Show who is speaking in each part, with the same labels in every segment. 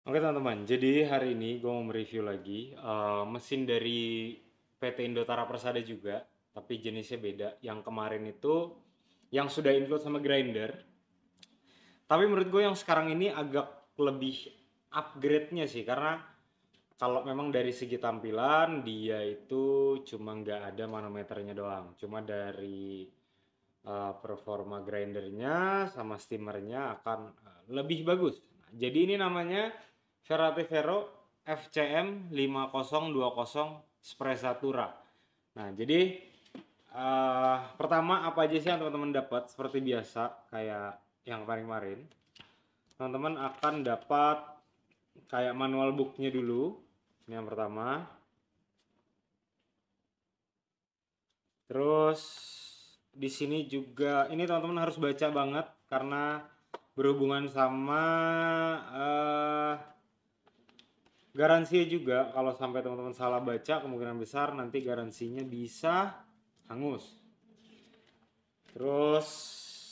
Speaker 1: Oke teman-teman, jadi hari ini gue mau mereview lagi mesin dari PT Indotara Persada juga, tapi jenisnya beda. Yang kemarin itu yang sudah include sama grinder, tapi menurut gue yang sekarang ini agak lebih upgrade-nya sih, karena kalau memang dari segi tampilan dia itu cuma nggak ada manometernya doang, cuma dari performa grindernya sama steamernya akan lebih bagus. Jadi ini namanya Ferrati Vero FCM 5020 Sprezzatura. Nah, jadi pertama apa aja sih yang teman-teman dapat? Seperti biasa kayak yang kemarin-kemarin, teman-teman akan dapat kayak manual booknya dulu. Ini yang pertama. Terus di sini juga ini teman-teman harus baca banget karena berhubungan sama eh, garansi juga. Kalau sampai teman-teman salah baca, kemungkinan besar nanti garansinya bisa hangus. Terus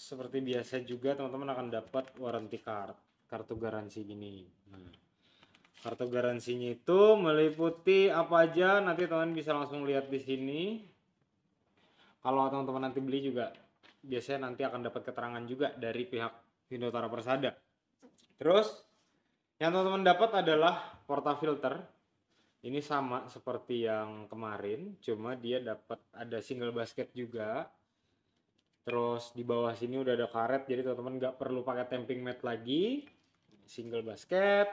Speaker 1: seperti biasa juga teman-teman akan dapat warranty card, kartu garansi gini. Nah, kartu garansinya itu meliputi apa aja nanti teman-teman bisa langsung lihat di sini. Kalau teman-teman nanti beli juga biasanya nanti akan dapat keterangan juga dari pihak Indotara Persada. Terus yang teman-teman dapat adalah portafilter. Ini sama seperti yang kemarin, cuma dia dapat ada single basket juga. Terus di bawah sini udah ada karet, jadi teman-teman nggak perlu pakai tamping mat lagi. Single basket,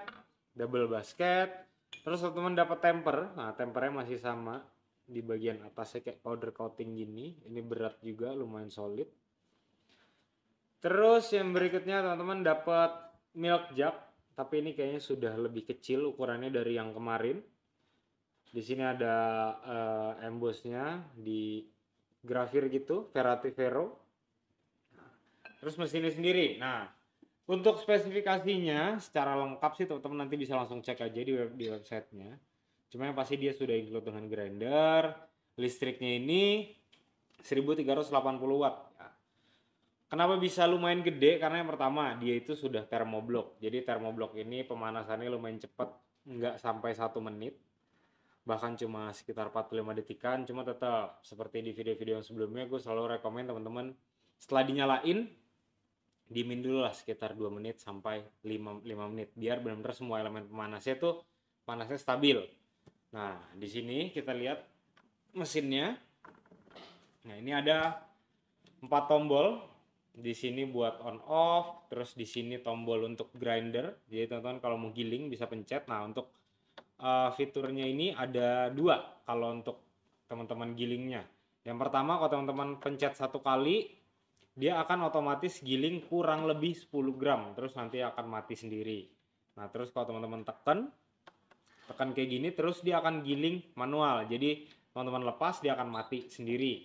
Speaker 1: double basket. Terus teman-teman dapat temper. Nah, tempernya masih sama di bagian atasnya kayak powder coating gini. Ini berat juga, lumayan solid. Terus yang berikutnya teman-teman dapat milk jug, tapi ini kayaknya sudah lebih kecil ukurannya dari yang kemarin. Di sini ada embossnya di grafir gitu, Ferrati Vero. Terus mesinnya sendiri. Nah, untuk spesifikasinya secara lengkap sih teman-teman nanti bisa langsung cek aja di websitenya. Cuma yang pasti dia sudah include dengan grinder, listriknya ini 1380 watt. Ya. Kenapa bisa lumayan gede? Karena yang pertama dia itu sudah thermoblock. Jadi thermoblock ini pemanasannya lumayan cepat, nggak sampai 1 menit. Bahkan cuma sekitar 45 detikan. Cuma tetap seperti di video-video yang sebelumnya gue selalu rekomend teman-teman setelah dinyalain dimin dulu lah sekitar 2 menit sampai 5 menit biar benar-benar semua elemen pemanasnya tuh panasnya stabil. Nah, di sini kita lihat mesinnya. Nah, ini ada 4 tombol. Di sini buat on off, terus di sini tombol untuk grinder. Jadi teman-teman kalau mau giling bisa pencet. Nah, untuk fiturnya ini ada 2 kalau untuk teman-teman gilingnya. Yang pertama kalau teman-teman pencet 1 kali, dia akan otomatis giling kurang lebih 10 gram, terus nanti akan mati sendiri. Nah, terus kalau teman-teman tekan tekan kayak gini terus dia akan giling manual. Jadi teman-teman lepas dia akan mati sendiri.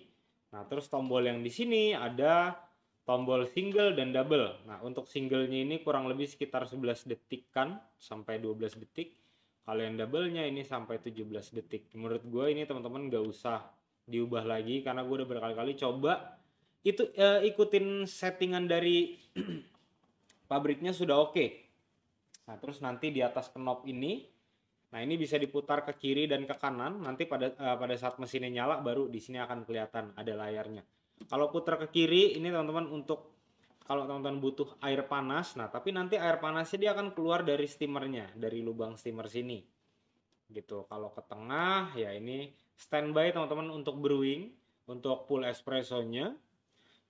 Speaker 1: Nah, terus tombol yang di sini ada tombol single dan double. Nah, untuk singlenya ini kurang lebih sekitar 11 detikan sampai 12 detik. Kalau yang doublenya ini sampai 17 detik. Menurut gue ini teman-teman gak usah diubah lagi karena gue udah berkali-kali coba itu ikutin settingan dari pabriknya sudah oke. Nah, terus nanti di atas knob ini, nah ini bisa diputar ke kiri dan ke kanan. Nanti pada saat mesinnya nyala baru di sini akan kelihatan ada layarnya. Kalau putar ke kiri ini teman-teman untuk kalau teman-teman butuh air panas, nah tapi nanti air panasnya dia akan keluar dari steamernya, dari lubang steamer sini. Gitu. Kalau ke tengah ya ini standby teman-teman untuk brewing, untuk full espressonya.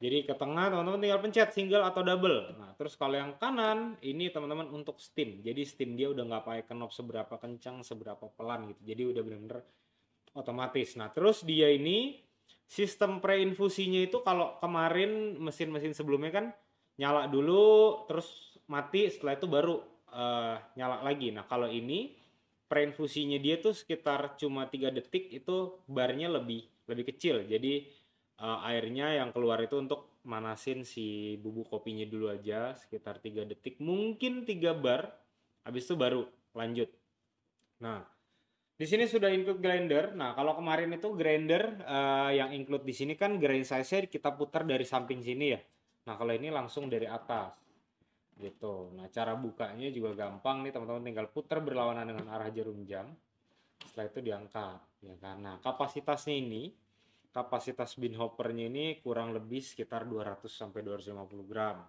Speaker 1: Jadi ke tengah teman-teman tinggal pencet single atau double. Nah, terus kalau yang kanan ini teman-teman untuk steam. Jadi steam dia udah nggak pakai knob seberapa kencang, seberapa pelan gitu. Jadi udah bener-bener otomatis. Nah, terus dia ini sistem preinfusinya itu kalau kemarin mesin-mesin sebelumnya kan nyala dulu terus mati, setelah itu baru nyala lagi. Nah, kalau ini preinfusinya dia tuh sekitar cuma 3 detik itu barnya lebih kecil. Jadi airnya yang keluar itu untuk manasin si bubuk kopinya dulu aja sekitar 3 detik, mungkin 3 bar. Habis itu baru lanjut. Nah, di sini sudah include grinder. Nah, kalau kemarin itu grinder yang include di sini kan grind size-nya kita putar dari samping sini ya. Nah, kalau ini langsung dari atas. gitu. Nah, cara bukanya juga gampang nih teman-teman, tinggal putar berlawanan dengan arah jarum jam. Setelah itu diangkat, ya kan. Nah, kapasitas bin hoppernya ini kurang lebih sekitar 200 sampai 250 gram.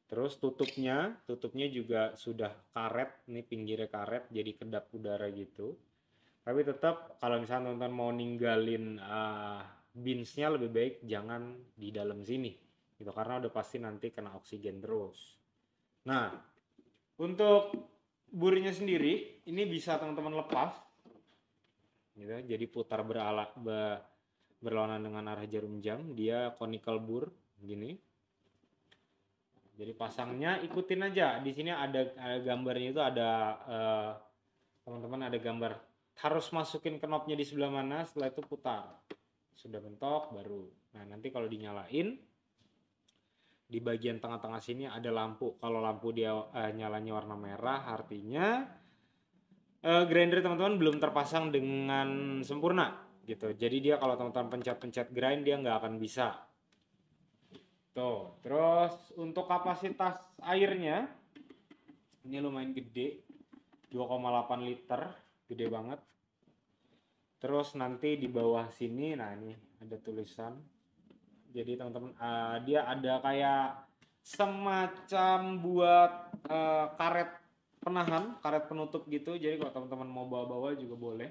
Speaker 1: Terus tutupnya juga sudah karet, ini pinggirnya karet jadi kedap udara gitu. Tapi tetap kalau misalnya teman-teman mau ninggalin beansnya, lebih baik jangan di dalam sini gitu, karena udah pasti nanti kena oksigen terus. Nah, untuk burinya sendiri ini bisa teman-teman lepas gitu, jadi putar berlawanan dengan arah jarum jam, dia conical bur gini. Jadi pasangnya ikutin aja, di sini ada gambarnya, itu ada teman-teman ada gambar harus masukin knopnya di sebelah mana, setelah itu putar, sudah bentok baru. Nah, nanti kalau dinyalain di bagian tengah-tengah sini ada lampu. Kalau lampu dia nyalanya warna merah, artinya grinder teman-teman belum terpasang dengan sempurna gitu. Jadi dia kalau teman-teman pencet-pencet grind, dia nggak akan bisa. Tuh, terus untuk kapasitas airnya ini lumayan gede, 2,8 liter, gede banget. Terus nanti di bawah sini, nah ini ada tulisan. Jadi teman-teman dia ada kayak semacam buat karet penahan, karet penutup gitu. Jadi kalau teman-teman mau bawa-bawa juga boleh.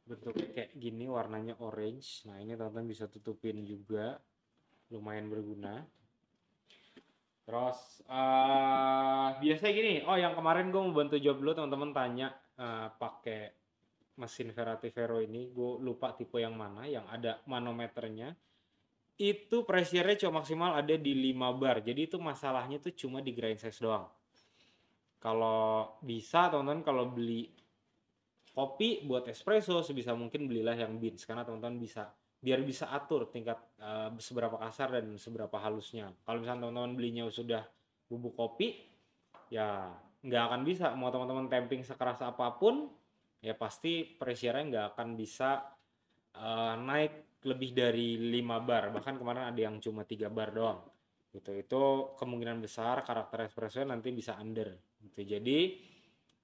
Speaker 1: Bentuknya kayak gini, warnanya orange. Nah, ini teman-teman bisa tutupin juga, lumayan berguna. Terus biasanya gini, oh yang kemarin gue mau bantu jawab dulu, teman-teman tanya pakai mesin Verati Vero ini, gue lupa tipe yang mana, yang ada manometernya. Itu pressure-nya cuma maksimal ada di 5 bar. Jadi itu masalahnya tuh cuma di grind size doang. Kalau bisa teman-teman, kalau beli kopi buat espresso sebisa mungkin belilah yang beans, karena teman-teman biar bisa atur tingkat seberapa kasar dan seberapa halusnya. Kalau misalnya teman-teman belinya sudah bubuk kopi, ya nggak akan bisa. Mau teman-teman tamping sekeras apapun, ya pasti pressure-nya nggak akan bisa naik lebih dari 5 bar. Bahkan kemarin ada yang cuma 3 bar doang gitu. Itu kemungkinan besar karakter espresso nanti bisa under gitu. Jadi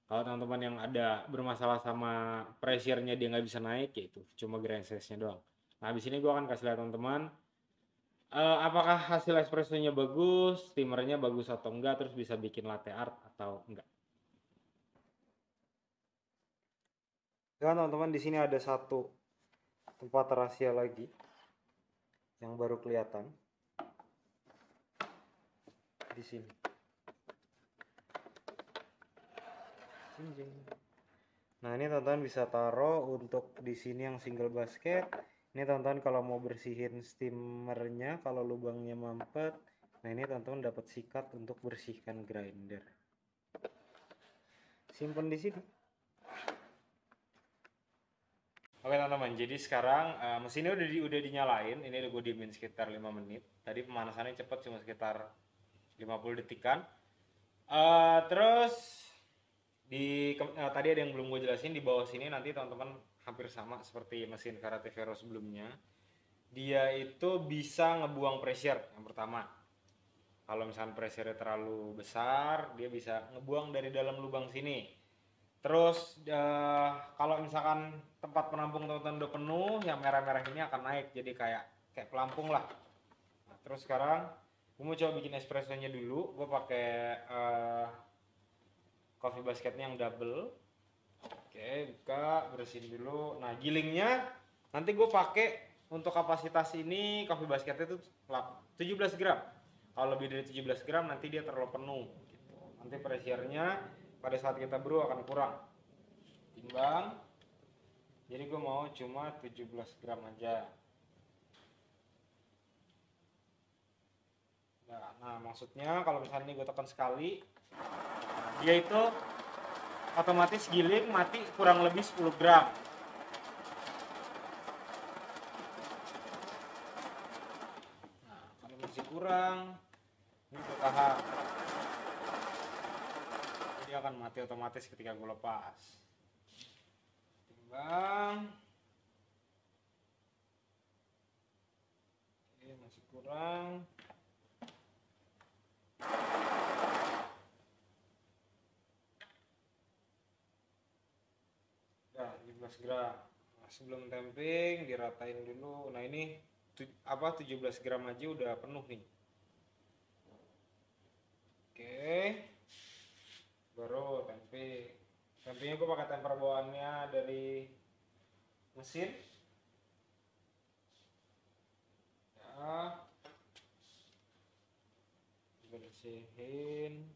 Speaker 1: kalau teman-teman yang ada bermasalah sama pressure-nya dia nggak bisa naik, ya itu cuma grind size-nya doang. Nah, habis ini gue akan kasih lihat teman-teman apakah hasil espressonya bagus, steamernya bagus atau enggak, terus bisa bikin latte art atau enggak. Nah, teman-teman, di sini ada satu tempat rahasia lagi yang baru kelihatan di sini. Nah, ini teman-teman bisa taruh untuk di sini yang single basket. Ini teman-teman kalau mau bersihin steamernya, kalau lubangnya mampet, nah ini teman-teman dapat sikat untuk bersihkan grinder. Simpen di sini. Oke teman-teman, jadi sekarang mesinnya udah dinyalain. Ini udah gue diemin sekitar 5 menit. Tadi pemanasannya cepat, cuma sekitar 50 detikan. Terus tadi ada yang belum gue jelasin, di bawah sini nanti teman-teman hampir sama seperti mesin Verati Vero sebelumnya. Dia itu bisa ngebuang pressure yang pertama. Kalau misalnya pressure terlalu besar, dia bisa ngebuang dari dalam lubang sini. Terus kalau misalkan tempat penampung teman-teman udah penuh, yang merah-merah ini akan naik jadi kayak pelampung lah. Nah, terus sekarang gue mau coba bikin espressonya dulu. Gue pakai coffee basketnya yang double. Oke, buka, bersihin dulu. Nah, gilingnya nanti gue pakai untuk kapasitas ini, coffee basketnya itu 17 gram. Kalau lebih dari 17 gram nanti dia terlalu penuh gitu. Nanti pressure-nya pada saat kita brew akan kurang. Timbang. Jadi gue mau cuma 17 gram aja. Nah, maksudnya kalau misalnya ini gue tekan sekali, dia itu otomatis giling mati kurang lebih 10 gram. Nah, kalau masih kurang, ini gue tahan. Jadi akan mati otomatis ketika gue lepas. Timbang. Oke, masih kurang. Ya, 17 gram. Nah, sebelum tamping diratain dulu. Nah, ini 17 gram aja udah penuh nih. Oke. Baru tamping. Tampingnya gue pakai temper bawaannya dari mesin. Ya. Bersihin.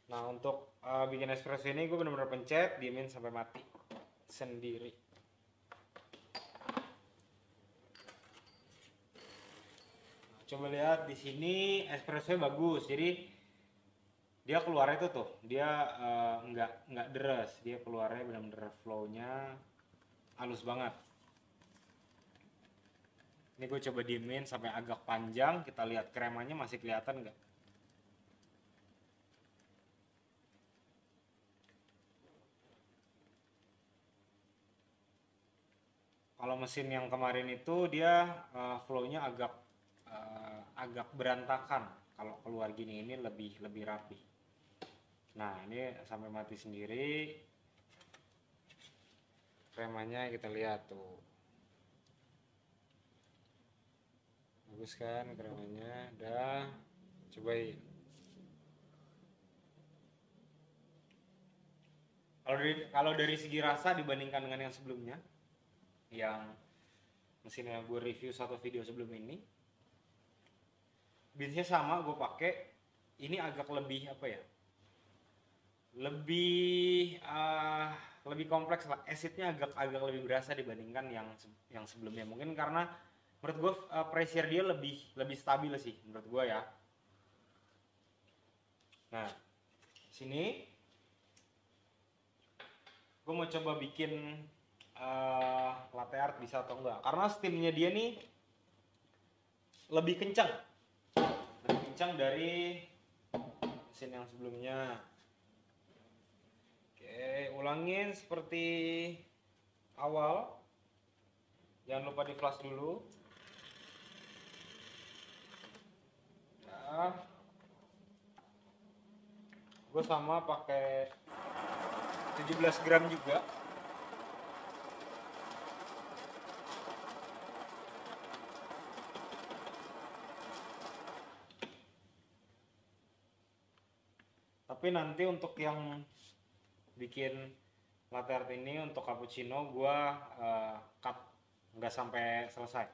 Speaker 1: Nah, untuk bikin espresso ini gue bener-bener pencet, diemin sampai mati sendiri. Nah, coba lihat di sini espresso bagus. Jadi dia keluarnya itu tuh, dia nggak deres, dia keluarnya bener-bener flow-nya halus banget. Ini gue coba diemin sampai agak panjang, kita lihat kremanya masih kelihatan nggak? Kalau mesin yang kemarin itu dia flow-nya agak berantakan. Kalau keluar gini ini lebih rapi. Nah, ini sampai mati sendiri. Kremanya kita lihat tuh. Bagus kan kremanya? Udah. Cobain. Kalau dari segi rasa dibandingkan dengan yang sebelumnya, yang mesin yang gue review satu video sebelum ini, beansnya sama gue pakai. Ini agak lebih apa ya, lebih kompleks lah, acidnya agak lebih berasa dibandingkan yang sebelumnya. Mungkin karena menurut gue pressure dia lebih stabil sih menurut gue ya. Nah, sini gue mau coba bikin latte art bisa atau enggak, karena steamnya dia nih lebih kencang dari mesin yang sebelumnya. Oke, ulangin seperti awal, jangan lupa di flash dulu. Nah, gue sama pakai 17 gram juga. Tapi nanti untuk yang bikin latte art ini, untuk cappuccino gua cut nggak sampai selesai.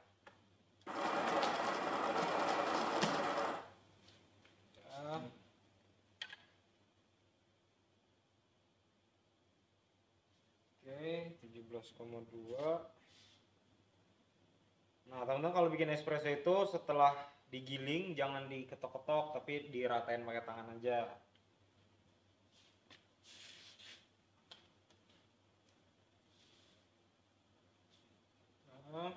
Speaker 1: Oke, 17,2. Nah, teman-teman kalau bikin espresso itu setelah digiling jangan diketok-ketok, tapi diratain pakai tangan aja. Nah, oke.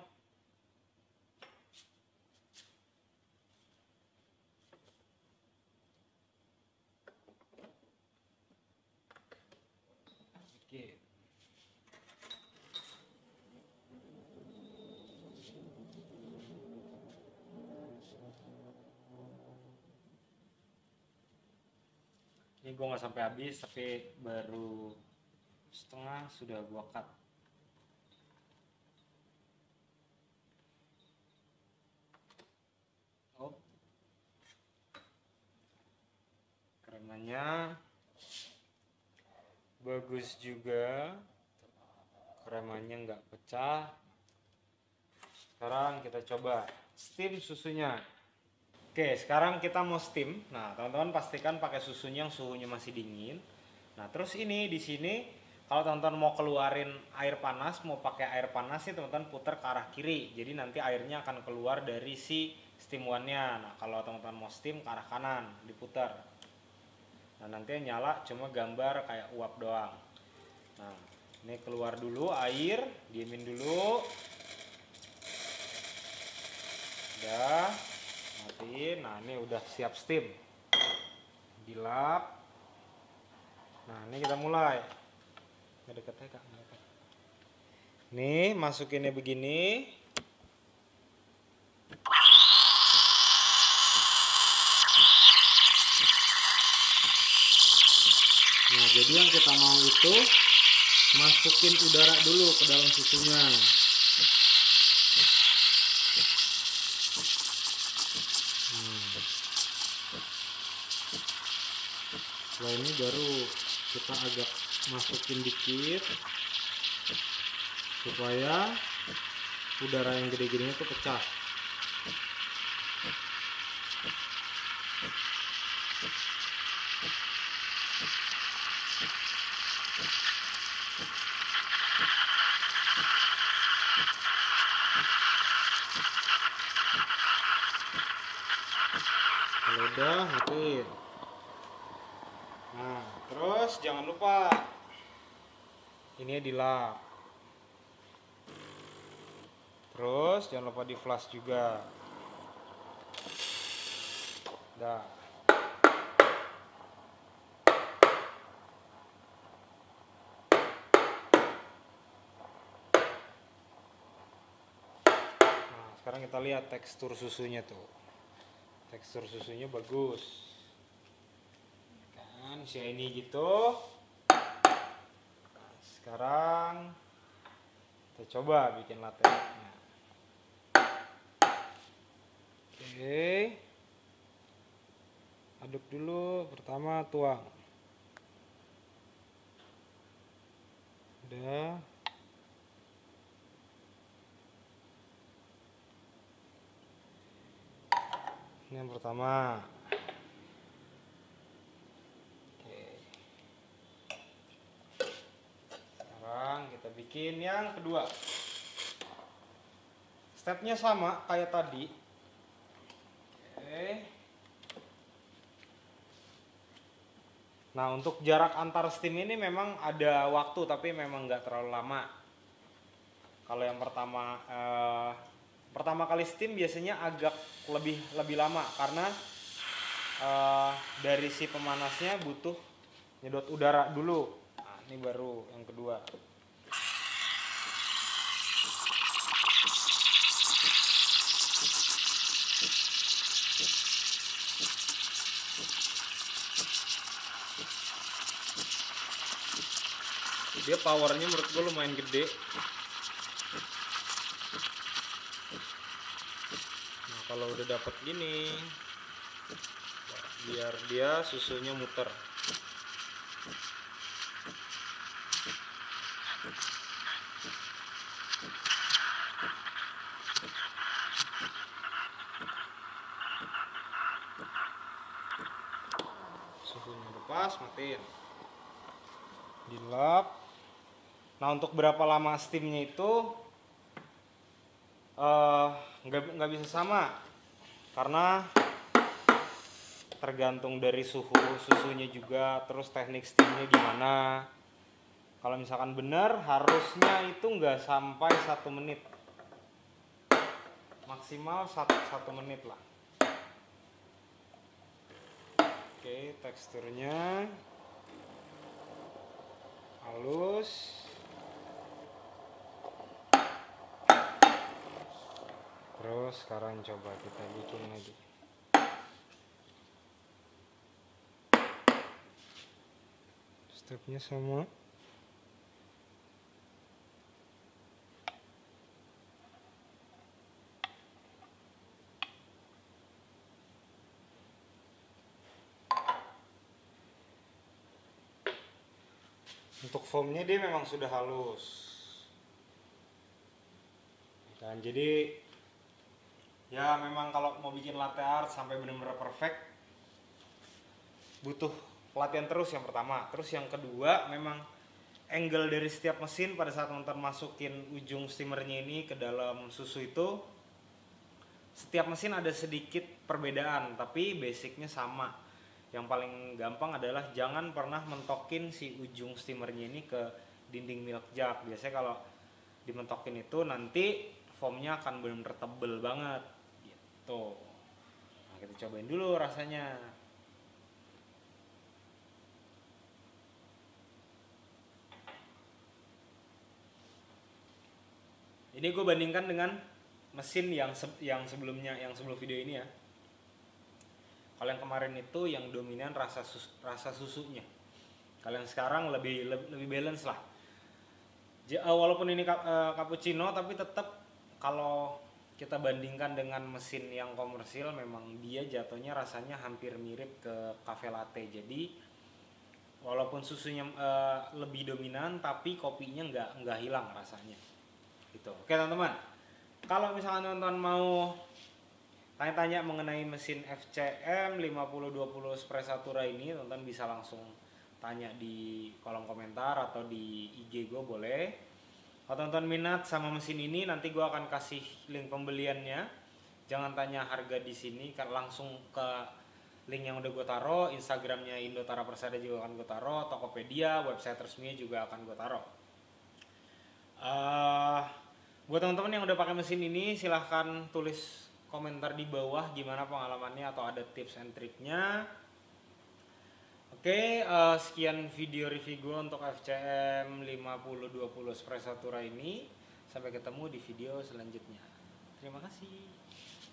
Speaker 1: Ini gue nggak sampai habis, tapi baru setengah sudah gue cut. Oh, kremanya bagus juga, kremanya nggak pecah. Sekarang kita coba steam susunya. Oke, sekarang kita mau steam. Nah, teman-teman pastikan pakai susunya yang suhunya masih dingin. Nah, terus ini di sini kalau teman-teman mau keluarin air panas, mau pakai air panas nih teman-teman putar ke arah kiri. Jadi nanti airnya akan keluar dari si steam one-nya. Nah, kalau teman-teman mau steam ke arah kanan, diputar. Nah, nanti nyala cuma gambar kayak uap doang. Nah, ini keluar dulu air, diemin dulu. Udah, matiin. Nah, ini udah siap steam. Dilap. Nah, ini kita mulai. Nggak deketnya Kak. Nih, masukinnya begini. Nah, jadi yang kita mau itu masukin udara dulu ke dalam susunya. Setelah ini baru kita agak masukin dikit supaya udara yang gede-gedenya tuh pecah. Kalau udah matiin. Nah, terus jangan lupa ini dilap. Terus jangan lupa di flash juga. Dah. Nah, sekarang kita lihat tekstur susunya tuh. Tekstur susunya bagus. Kan shiny gitu. Nah, sekarang kita coba bikin latte-nya. Oke, aduk dulu. Pertama tuang. Udah. Ini yang pertama. Oke. Sekarang kita bikin yang kedua. Stepnya sama kayak tadi. Oke. Nah, untuk jarak antar steam ini memang ada waktu, tapi memang nggak terlalu lama. Kalau yang pertama kali steam biasanya agak lebih lama karena dari si pemanasnya butuh nyedot udara dulu. Nah, ini baru yang kedua. Dia powernya menurut gue lumayan gede. Nah, kalau udah dapet gini, biar dia susunya muter. Suhunya udah pas, matiin. Dilap. Nah, untuk berapa lama steamnya itu nggak bisa sama karena tergantung dari susunya juga, terus teknik steamnya gimana. Kalau misalkan benar harusnya itu nggak sampai 1 menit, maksimal 1 menit lah. Oke, teksturnya halus. Terus sekarang coba kita bikin lagi. Stepnya sama. Untuk foamnya dia memang sudah halus. Dan jadi ya memang kalau mau bikin latte art sampai benar-benar perfect butuh latihan terus yang pertama. Terus yang kedua memang angle dari setiap mesin pada saat nonton masukin ujung steamernya ini ke dalam susu itu, setiap mesin ada sedikit perbedaan tapi basicnya sama. Yang paling gampang adalah jangan pernah mentokin si ujung steamernya ini ke dinding milk jug. Biasanya kalau dimentokin itu nanti foamnya akan benar-benar tebel banget gitu. Nah, kita cobain dulu rasanya. Ini gue bandingkan dengan mesin yang sebelumnya, yang sebelum video ini ya. Kalau yang kemarin itu yang dominan rasa susunya. Kalau yang sekarang lebih balance lah. Walaupun ini cappuccino, tapi tetap kalau kita bandingkan dengan mesin yang komersil, memang dia jatuhnya rasanya hampir mirip ke cafe latte. Jadi walaupun susunya lebih dominan, tapi kopinya nggak hilang rasanya. Gitu. Oke teman-teman, kalau misalnya teman-teman mau tanya-tanya mengenai mesin FCM 5020 Spressatura ini, teman-teman bisa langsung tanya di kolom komentar atau di IG gue boleh. Kalau teman-teman minat sama mesin ini, nanti gue akan kasih link pembeliannya. Jangan tanya harga di sini, kan langsung ke link yang udah gue taruh. Instagramnya Indotara Persada juga akan gue taruh, Tokopedia, website resminya juga akan gue taruh. Buat teman-teman yang udah pakai mesin ini, silahkan tulis komentar di bawah gimana pengalamannya atau ada tips and triknya. Oke, sekian video review gue untuk FCM 5020 Spressatura ini. Sampai ketemu di video selanjutnya. Terima kasih.